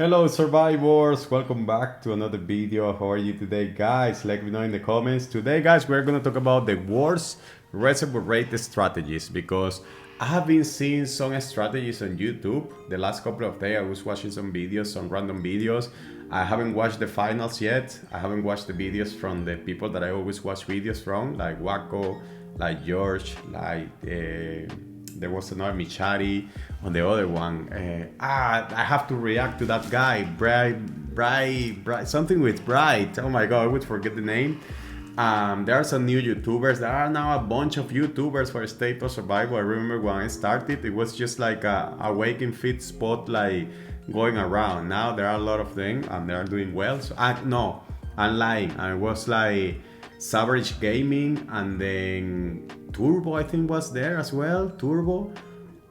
Hello survivors, welcome back to another video. How are you today guys? Let me know in the comments. Today guys we're gonna talk about the worst reservoir rate strategies because I have been seeing some strategies on YouTube. The last couple of days I was watching some videos, some random videos. I haven't watched the finals yet. I haven't watched the videos from the people that I always watch videos from, like Waco, like George, like there was another Michari on the other one. I have to react to that guy, Bright, something with Bright. Oh my god, I would forget the name. There are some new YouTubers. There are now a bunch of YouTubers for State of Survival. I remember when I started, it was just like a waking fit spot, like going around. Now there are a lot of them, and they are doing well. So no, I'm lying. I was like Savage Gaming, and then Turbo I think was there as well. Turbo,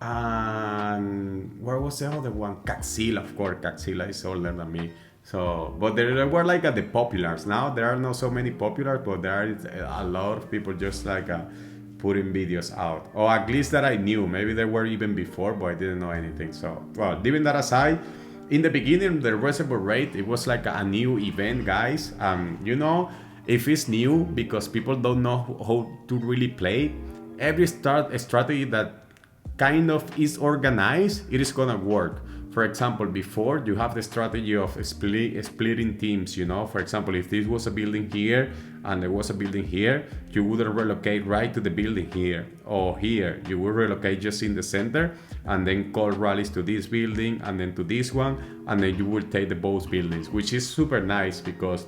and where was the other one? Caxila, of course. Caxila is older than me. So, but there were like the populars. Now there are not so many populars, but there are a lot of people just like putting videos out, or at least that I knew. Maybe there were even before, but I didn't know anything. So, well, leaving that aside, in the beginning, the reservoir rate, it was like a new event, guys. If it's new because people don't know how to really play, every start a strategy that kind of is organized, it is gonna work. For example, before you have the strategy of splitting teams, for example, if this was a building here and there was a building here, you would relocate right to the building here, or here you would relocate just in the center and then call rallies to this building and then to this one, and then you will take the both buildings, which is super nice because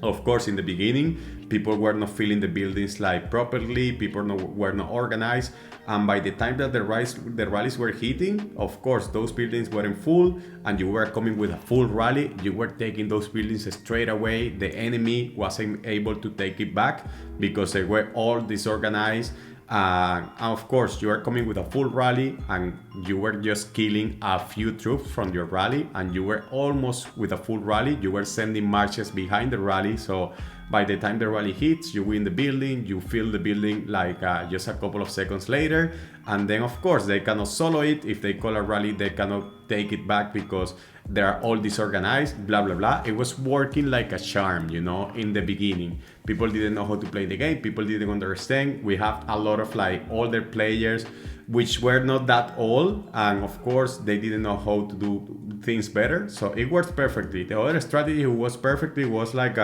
of course, in the beginning, people were not filling the buildings like properly, were not organized, and by the time that the rallies were hitting, of course, those buildings weren't full, and you were coming with a full rally, you were taking those buildings straight away. The enemy wasn't able to take it back because they were all disorganized. And of course, you are coming with a full rally and you were just killing a few troops from your rally, and you were almost with a full rally. You were sending marches behind the rally. So by the time the rally hits, you win the building, you fill the building like just a couple of seconds later. And then, of course, they cannot solo it. If they call a rally, they cannot take it back because they are all disorganized, blah, blah, blah. It was working like a charm, in the beginning. People didn't know how to play the game. People didn't understand. We have a lot of like older players, which were not that old. And of course, they didn't know how to do things better. So it worked perfectly. The other strategy who was perfectly was like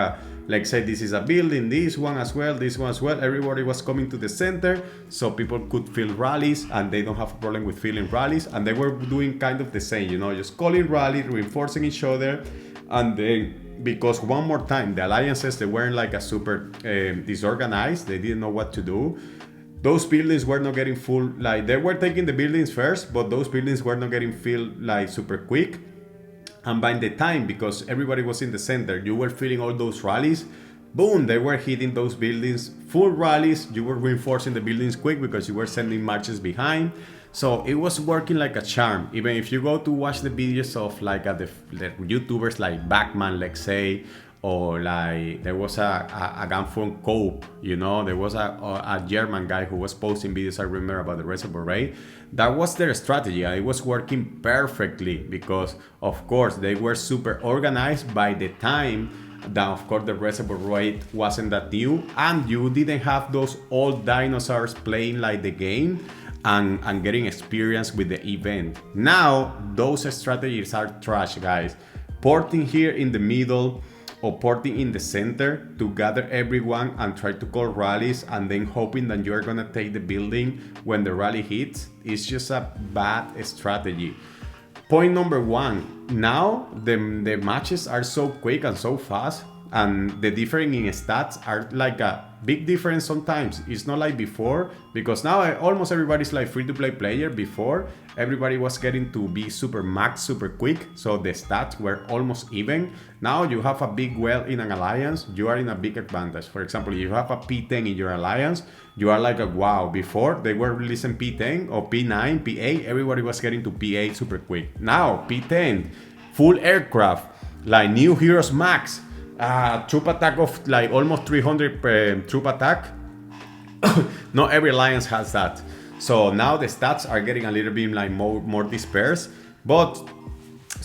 say this is a building, this one as well, this one as well. Everybody was coming to the center so people could fill rallies, and they don't have a problem with filling rallies. And they were doing kind of the same, just calling rally, reinforcing each other. And then because one more time, the alliances, they weren't like a super disorganized, they didn't know what to do. Those buildings were not getting full, like they were taking the buildings first, but those buildings were not getting filled like super quick. And by the time, because everybody was in the center, you were filling all those rallies, boom, they were hitting those buildings, full rallies, you were reinforcing the buildings quick because you were sending marches behind. So it was working like a charm. Even if you go to watch the videos of like the YouTubers like Backman, let's say, or like there was a guy from Cope, there was a German guy who was posting videos, I remember, about the reservoir rate. That was their strategy, and it was working perfectly because of course they were super organized. By the time that of course the reservoir rate wasn't that new, and you didn't have those old dinosaurs playing like the game and getting experience with the event. Now those strategies are trash, guys. Porting here in the middle or porting in the center to gather everyone and try to call rallies, and then hoping that you're gonna take the building when the rally hits, is just a bad strategy. Point number one, now the matches are so quick and so fast, and the difference in stats are like a big difference sometimes. It's not like before, because now almost everybody's like free-to-play player. Before, everybody was getting to be super max super quick, so the stats were almost even. Now you have a big well in an alliance, you are in a big advantage. For example, if you have a P10 in your alliance, you are like a wow. Before, they were releasing P10 or P9, P8, everybody was getting to P8 super quick. Now P10, full aircraft, like new heroes max, troop attack of like almost 300 troop attack. Not every alliance has that. So now the stats are getting a little bit like more dispersed. But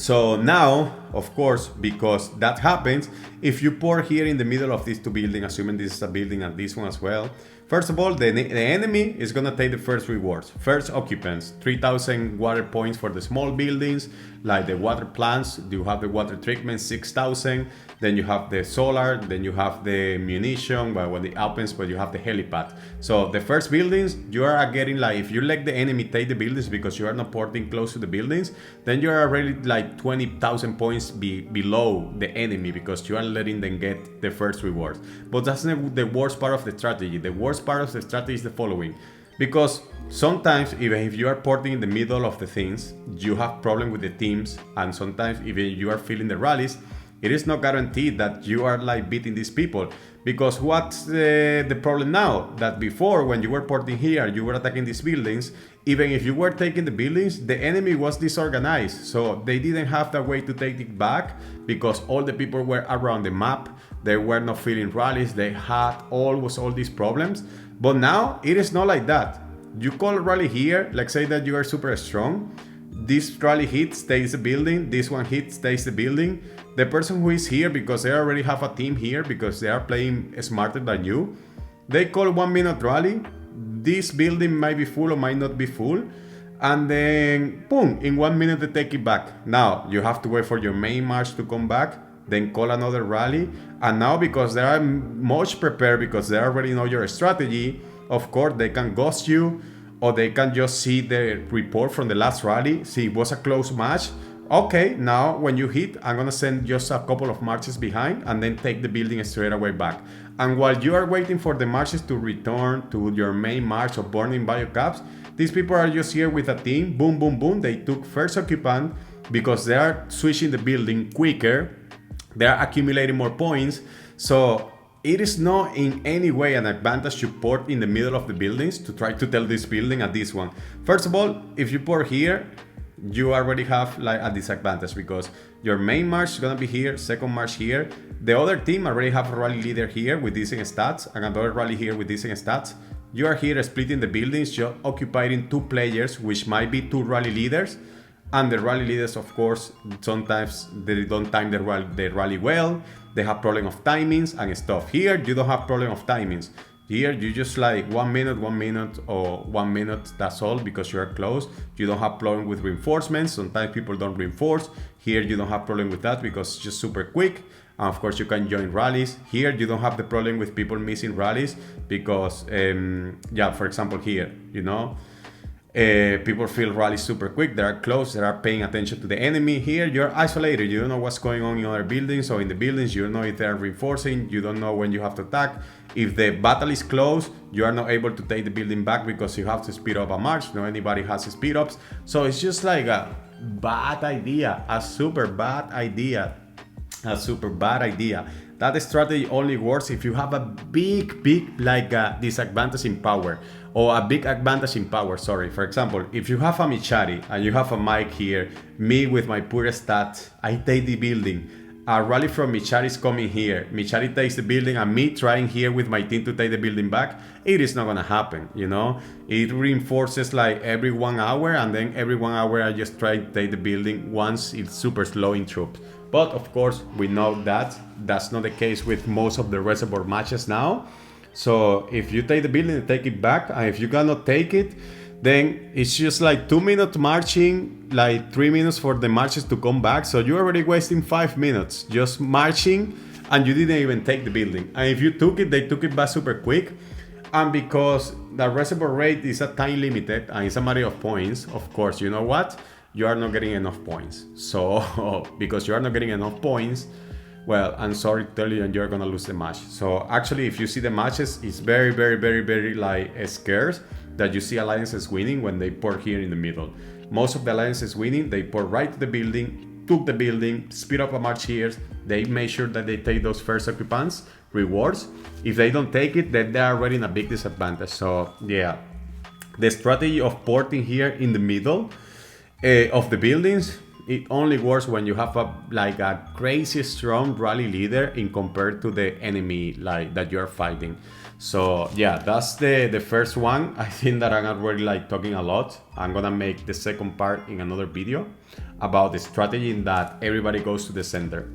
So now, of course, because that happens, if you pour here in the middle of these two buildings, assuming this is a building and this one as well, first of all, the enemy is gonna take the first rewards. First occupants, 3,000 water points for the small buildings, like the water plants. You have the water treatment, 6,000. Then you have the solar. Then you have the munition. But when it opens, but you have the helipad. So the first buildings, you are getting like, if you let the enemy take the buildings because you are not porting close to the buildings, then you are already like 20,000 points below the enemy because you are letting them get the first rewards. But that's not the worst part of the strategy. The worst part of the strategy is the following. Because sometimes, even if you are porting in the middle of the things, you have problem with the teams, and sometimes even you are feeling the rallies, it is not guaranteed that you are like beating these people. Because what's the problem now? That before, when you were porting here, you were attacking these buildings, even if you were taking the buildings, the enemy was disorganized. So they didn't have the way to take it back because all the people were around the map. They were not feeling rallies. They had all these problems. But now it is not like that. You call a rally here, like say that you are super strong. This rally hit, stays the building. This one hit, stays the building. The person who is here, because they already have a team here, because they are playing smarter than you, they call 1 minute rally. This building might be full or might not be full. And then, boom, in 1 minute they take it back. Now, you have to wait for your main march to come back, then call another rally. And now, because they are much prepared, because they already know your strategy, of course, they can ghost you, or they can just see the report from the last rally, see it was a close match. Okay, now when you hit, I'm gonna send just a couple of marches behind and then take the building straight away back. And while you are waiting for the marches to return to your main march of burning biocaps, these people are just here with a team, boom, boom, boom. They took first occupant because they are switching the building quicker. They are accumulating more points. So it is not in any way an advantage to port in the middle of the buildings to try to tell this building at this one. First of all, if you port here, you already have like a disadvantage because your main march is gonna be here, second march here. The other team already have a rally leader here with decent stats and another rally here with decent stats. You are here splitting the buildings, just occupying 2 players, which might be 2 rally leaders. And the rally leaders, of course, sometimes they don't time the rally well. They have problem of timings and stuff. Here, you don't have problem of timings. Here, you just like 1 minute, or 1 minute, that's all, because you are close. You don't have problem with reinforcements. Sometimes people don't reinforce. Here, you don't have problem with that because it's just super quick. And of course, you can join rallies. Here, you don't have the problem with people missing rallies because, yeah, for example, here, you know, people feel rallies super quick. They are close. They are paying attention to the enemy. Here, you're isolated. You don't know what's going on in other buildings. So in the buildings, you don't know if they're reinforcing. You don't know when you have to attack. If the battle is close, you are not able to take the building back because you have to speed up a march. No anybody has speed ups. So it's just like a bad idea, a super bad idea. That strategy only works if you have a big like disadvantage in power, or a big advantage in power, sorry. For example, if you have a Michari and you have a Mike here, me with my poor stats, I take the building. A rally from Michari is coming here. Michari takes the building and me trying here with my team to take the building back. It is not gonna happen, you know? It reinforces like every 1 hour, and then every 1 hour I just try to take the building once it's super slow in troops. But of course, we know that that's not the case with most of the Reservoir matches now. So if you take the building and take it back, and if you cannot take it, then it's just like 2 minutes marching, like 3 minutes for the marches to come back. So you're already wasting 5 minutes just marching, and you didn't even take the building. And if you took it, they took it back super quick. And because the Reservoir rate is a time limited and it's a matter of points, of course, you know what? You are not getting enough points. So because you are not getting enough points, well, I'm sorry to tell you, and you're gonna lose the match. So actually, if you see the matches, it's very like scarce that you see alliances winning when they pour here in the middle. Most of the alliances winning, they pour right to the building, took the building, speed up a march here. They make sure that they take those first occupants rewards. If they don't take it, then they're already in a big disadvantage. So yeah, the strategy of porting here in the middle of the buildings, it only works when you have a crazy strong rally leader in compared to the enemy like that you're fighting. So yeah, that's the first one. I think that I'm already like talking a lot. I'm gonna make the second part in another video. about the strategy in that everybody goes to the center.